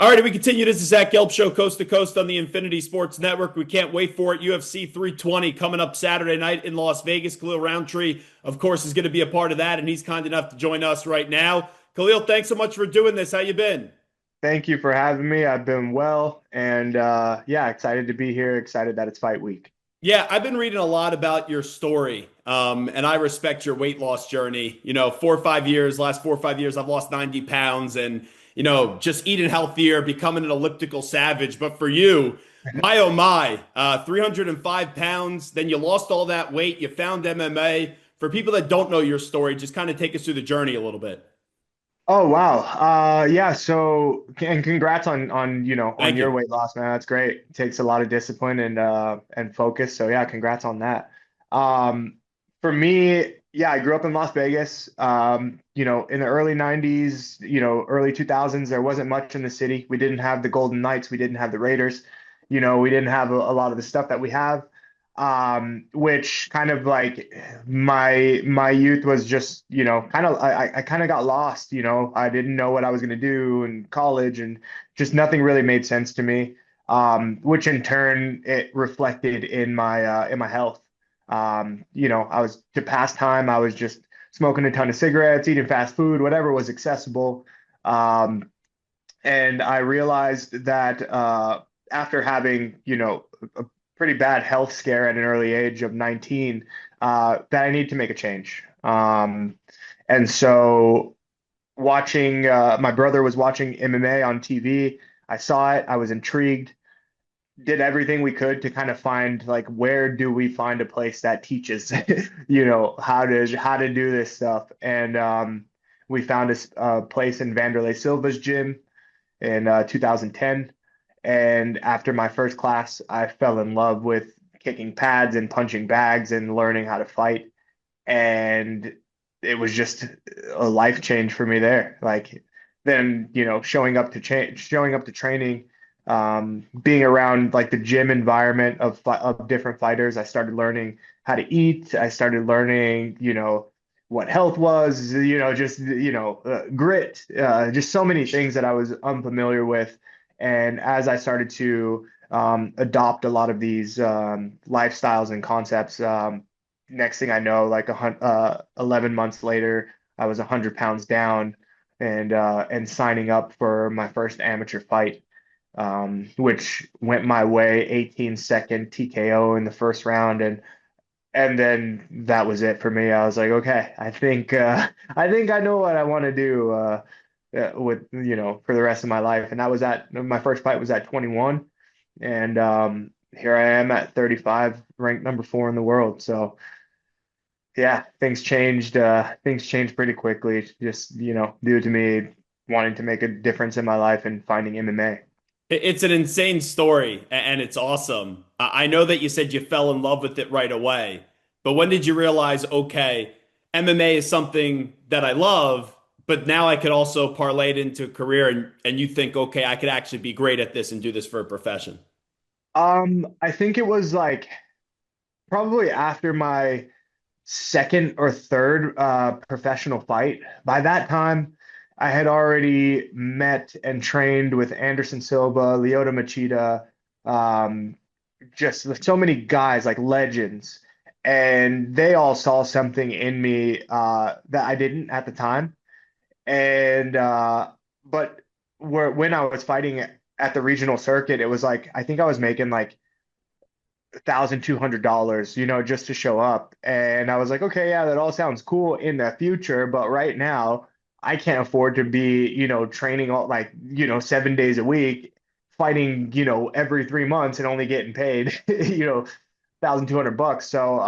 All right, we continue. This is Zach Gelb Show, coast to coast on the Infinity Sports Network. We can't wait for it. UFC 320 coming up Saturday night in Las Vegas. Khalil Rountree, of course, is going to be a part of that, and he's kind enough to join us right now. Khalil, thanks so much for doing this. How you been? Thank you for having me. I've been well and yeah, excited to be here. Excited that it's fight week. Yeah, I've been reading a lot about your story, and I respect your weight loss journey. 4 or 5 years, last 4 or 5 years, I've lost 90 pounds and, just eating healthier, becoming an elliptical savage. But for you, my oh my, 305 pounds, then you lost all that weight, you found MMA. For people that don't know your story, just kind of take us through the journey a little bit. Oh wow. Yeah, so and congrats on Thank your you. weight loss, man. That's great. It takes a lot of discipline and focus. So yeah, congrats on that. For me, yeah, I grew up in Las Vegas. In the early 90s, early 2000s, there wasn't much in the city. We didn't have the Golden Knights, we didn't have the Raiders. We didn't have a lot of the stuff that we have. Which kind of like my youth was just, kind of I kind of got lost, I didn't know what I was going to do in college and just nothing really made sense to me. Which in turn it reflected in my health. I was to pass time, I was just smoking a ton of cigarettes, eating fast food, whatever was accessible. Um, and I realized that after having, a pretty bad health scare at an early age of 19, that I need to make a change. And so my brother was watching MMA on TV. I saw it, I was intrigued, did everything we could to kind of find like where do we find a place that teaches, how to do this stuff. And we found a place in Vanderlei Silva's gym in 2010. And after my first class, I fell in love with kicking pads and punching bags and learning how to fight. And it was just a life change for me there. Like then, showing up to training, being around like the gym environment of different fighters, I started learning how to eat. I started learning, what health was, grit, just so many things that I was unfamiliar with. And as I started to adopt a lot of these lifestyles and concepts, next thing I know, 11 months later, I was 100 pounds down and signing up for my first amateur fight, which went my way, 18-second TKO in the first round, and then that was it for me. I was like, okay, I think I know what I want to do with for the rest of my life. And that was at my first fight was at 21, and here I am at 35, ranked number 4 in the world. So yeah, things changed pretty quickly, just due to me wanting to make a difference in my life and finding MMA. It's an insane story and it's awesome. I know that you said you fell in love with it right away, but when did you realize, okay, MMA is something that I love, but now I could also parlay it into a career and you think, okay, I could actually be great at this and do this for a profession? I think it was like probably after my second or third professional fight. By that time, I had already met and trained with Anderson Silva, Lyoto Machida, um, just so many guys like legends, and they all saw something in me that I didn't at the time. And but when I was fighting at the regional circuit, it was like I think I was making like $1,200, just to show up. And I was like, okay, yeah, that all sounds cool in the future, but right now I can't afford to be, training all like, 7 days a week, fighting, every 3 months and only getting paid, $1,200. So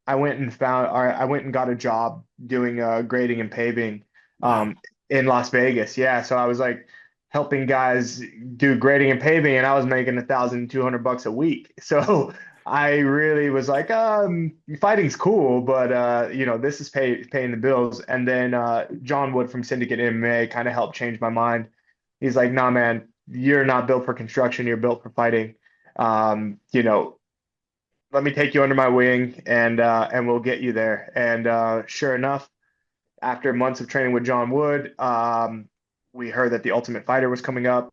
I went and got a job doing grading and paving Wow. in Las Vegas. Yeah. So I was like helping guys do grading and paving, and I was making $1,200 a week. So I really was like, fighting's cool, but this is paying the bills. And then John Wood from Syndicate MMA kind of helped change my mind. He's like, nah, man, you're not built for construction, you're built for fighting. Um, you know, Let me take you under my wing and we'll get you there. And sure enough, after months of training with John Wood, we heard that The Ultimate Fighter was coming up.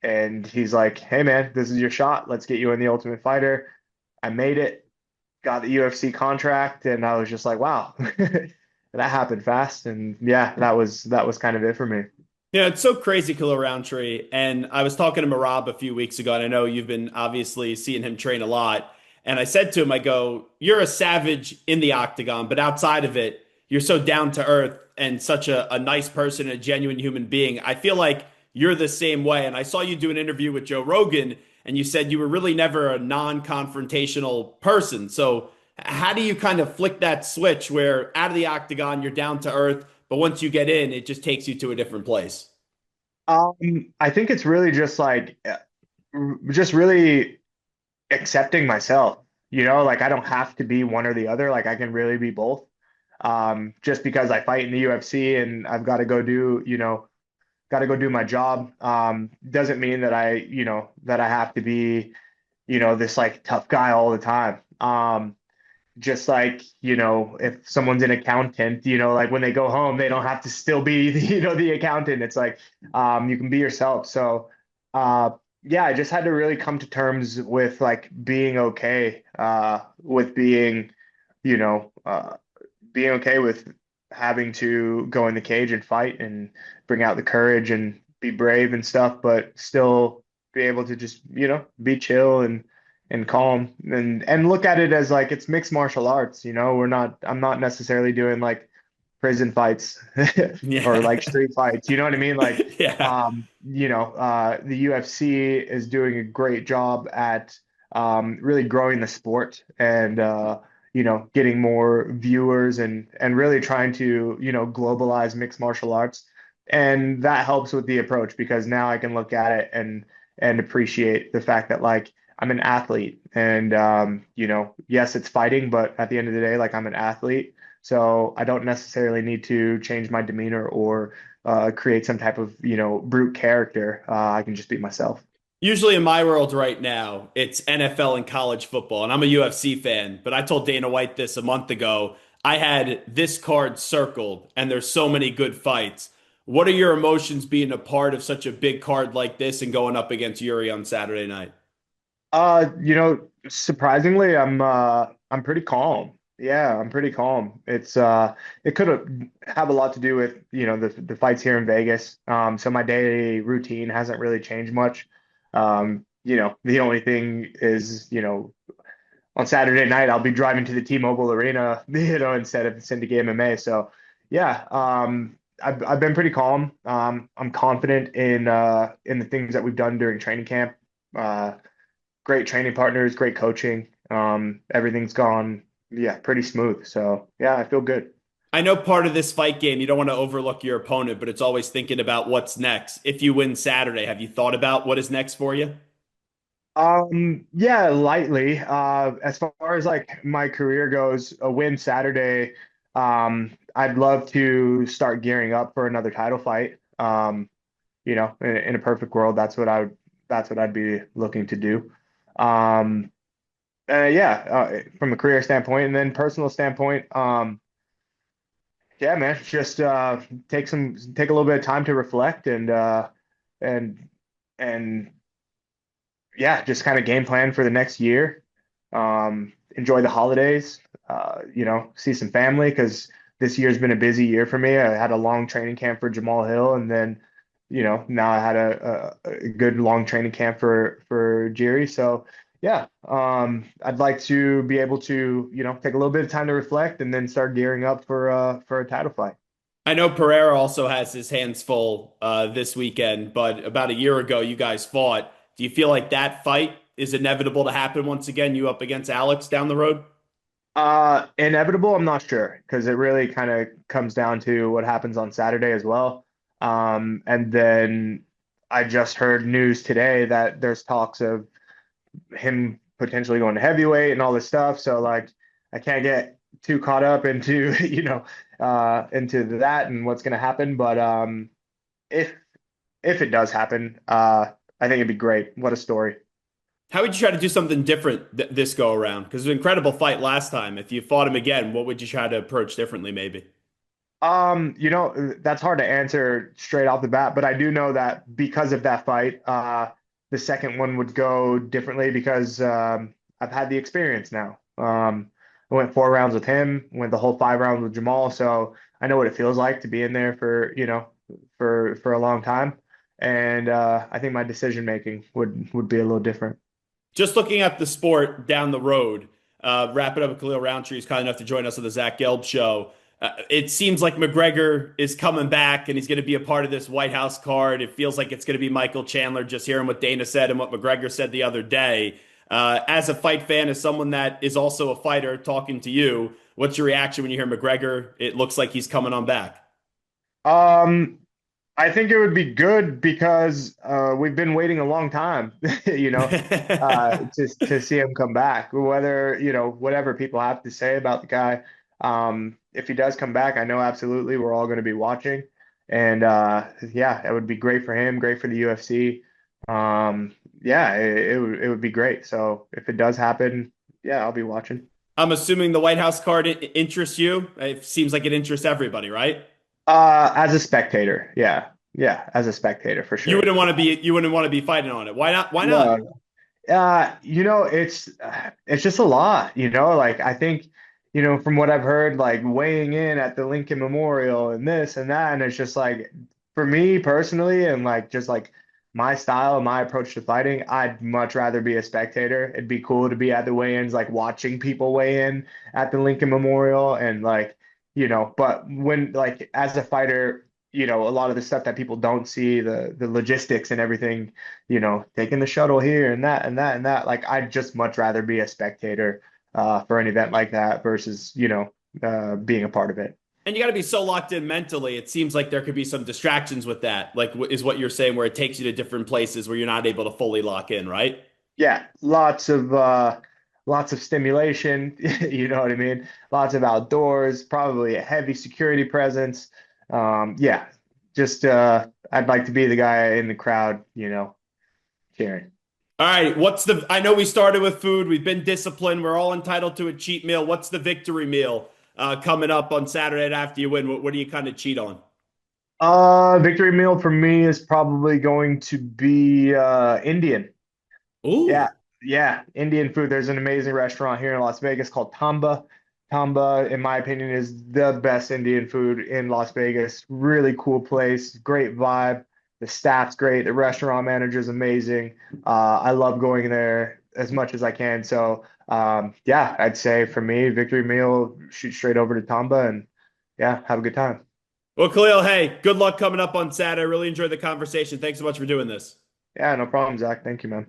and he's like, "Hey man, this is your shot. Let's get you in the Ultimate Fighter." I made it, got the UFC contract, and I was just like, "Wow." That happened fast, and yeah, that was kind of it for me. Yeah, it's so crazy, Khalil Rountree. And I was talking to Marab a few weeks ago, and I know you've been obviously seeing him train a lot. And I said to him, I go, "You're a savage in the octagon, but outside of it, you're so down to earth and such a nice person, a genuine human being. I feel like you're the same way." And I saw you do an interview with Joe Rogan, and you said you were really never a non-confrontational person. So how do you kind of flick that switch where out of the octagon, you're down to earth, but once you get in, it just takes you to a different place? I think it's really just like just really accepting myself, like I don't have to be one or the other. Like I can really be both. Just because I fight in the UFC and I've got to go do, got to go do my job, doesn't mean that that I have to be, this like tough guy all the time. Just like, if someone's an accountant, like when they go home, they don't have to still be the, the accountant. It's like, you can be yourself. So, yeah, I just had to really come to terms with like being okay, with being, you know, uh, being okay with having to go in the cage and fight and bring out the courage and be brave and stuff, but still be able to just, be chill and calm and look at it as like it's mixed martial arts, I'm not necessarily doing like prison fights or Yeah. like street fights, you know what I mean? Like, Yeah. the UFC is doing a great job at really growing the sport and getting more viewers and really trying to, globalize mixed martial arts. And that helps with the approach because now I can look at it and appreciate the fact that like I'm an athlete and yes, it's fighting, but at the end of the day, like I'm an athlete. So I don't necessarily need to change my demeanor or create some type of, brute character. I can just be myself. Usually in my world right now, it's NFL and college football, and I'm a UFC fan, but I told Dana White this a month ago. I had this card circled, and there's so many good fights. What are your emotions being a part of such a big card like this and going up against Yuri on Saturday night? Surprisingly, I'm pretty calm. Yeah, I'm pretty calm. It could have a lot to do with, the fights here in Vegas. So my daily routine hasn't really changed much. The only thing is, on Saturday night I'll be driving to the T-Mobile Arena, instead of Syndicate MMA. So yeah, I've been pretty calm. I'm confident in the things that we've done during training camp. Uh, Great training partners, great coaching. Everything's gone, yeah, pretty smooth. So yeah, I feel good. I know part of this fight game, you don't want to overlook your opponent, but it's always thinking about what's next. If you win Saturday, have you thought about what is next for you? Yeah, lightly. As far as like my career goes, a win Saturday, I'd love to start gearing up for another title fight. In a perfect world, that's what I'd be looking to do. Um, yeah, from a career standpoint, and then personal standpoint, yeah, man, just take a little bit of time to reflect and and yeah, just kind of game plan for the next year. Enjoy the holidays, see some family because this year's been a busy year for me. I had a long training camp for Jamal Hill, and then, now I had a good long training camp for Jiri. So yeah, I'd like to be able to, take a little bit of time to reflect and then start gearing up for a title fight. I know Pereira also has his hands full this weekend, but about a year ago, you guys fought. Do you feel like that fight is inevitable to happen once again, you up against Alex down the road? Inevitable, I'm not sure because it really kind of comes down to what happens on Saturday as well. And then I just heard news today that there's talks of him potentially going to heavyweight and all this stuff. So like, I can't get too caught up into, into that and what's going to happen. But if if it does happen, I think it'd be great. What a story. How would you try to do something different this go around? Because it was an incredible fight last time. If you fought him again, what would you try to approach differently, maybe? That's hard to answer straight off the bat, but I do know that because of that fight, the second one would go differently because I've had the experience now. I went 4 rounds with him, went the whole 5 rounds with Jamal, so I know what it feels like to be in there for, for a long time. And I think my decision making would be a little different. Just looking at the sport down the road, wrap it up with Khalil Rountree is kind enough to join us on the Zach Gelb show. It seems like McGregor is coming back and he's going to be a part of this White House card. It feels like it's going to be Michael Chandler, just hearing what Dana said and what McGregor said the other day. As a fight fan, as someone that is also a fighter talking to you, what's your reaction when you hear McGregor? It looks like he's coming on back. Um, I think it would be good because we've been waiting a long time, you know, to see him come back. Whether, whatever people have to say about the guy, if he does come back, I know absolutely we're all going to be watching. And yeah, it would be great for him, great for the UFC. Yeah, it would be great. So if it does happen, yeah, I'll be watching. I'm assuming the White House card interests you. It seems like it interests everybody, right? As a spectator, yeah, yeah, as a spectator for You sure. wouldn't want to be you wouldn't want to be fighting on it. Why not? Why not? No, it's just a lot, like I think, from what I've heard, like weighing in at the Lincoln Memorial and this and that, and it's just like for me personally and like just like my style, my approach to fighting, I'd much rather be a spectator. It'd be cool to be at the weigh-ins, like watching people weigh in at the Lincoln Memorial and like, but when like as a fighter, a lot of the stuff that people don't see, the logistics and everything, taking the shuttle here and that and that and that. Like, I'd just much rather be a spectator for an event like that versus, being a part of it. And you got to be so locked in mentally. It seems like there could be some distractions with that. Like, is what you're saying, where it takes you to different places where you're not able to fully lock in, right? Yeah, lots of stimulation, you know what I mean? Lots of outdoors, probably a heavy security presence. Yeah, just I'd like to be the guy in the crowd, cheering. All right. I know we started with food. We've been disciplined. We're all entitled to a cheat meal. What's the victory meal coming up on Saturday night after you win? What do you kind of cheat on? Victory meal for me is probably going to be Indian. Yeah, Ooh. yeah, Indian food. There's an amazing restaurant here in Las Vegas called Tamba. Tamba, in my opinion, is the best Indian food in Las Vegas. Really cool place, great vibe. The staff's great. The restaurant manager's amazing. I love going there as much as I can. So, yeah, I'd say for me, victory meal, shoot straight over to Tamba and yeah, have a good time. Well, Khalil, hey, good luck coming up on Saturday. I really enjoyed the conversation. Thanks so much for doing this. Yeah, no problem, Zach. Thank you, man.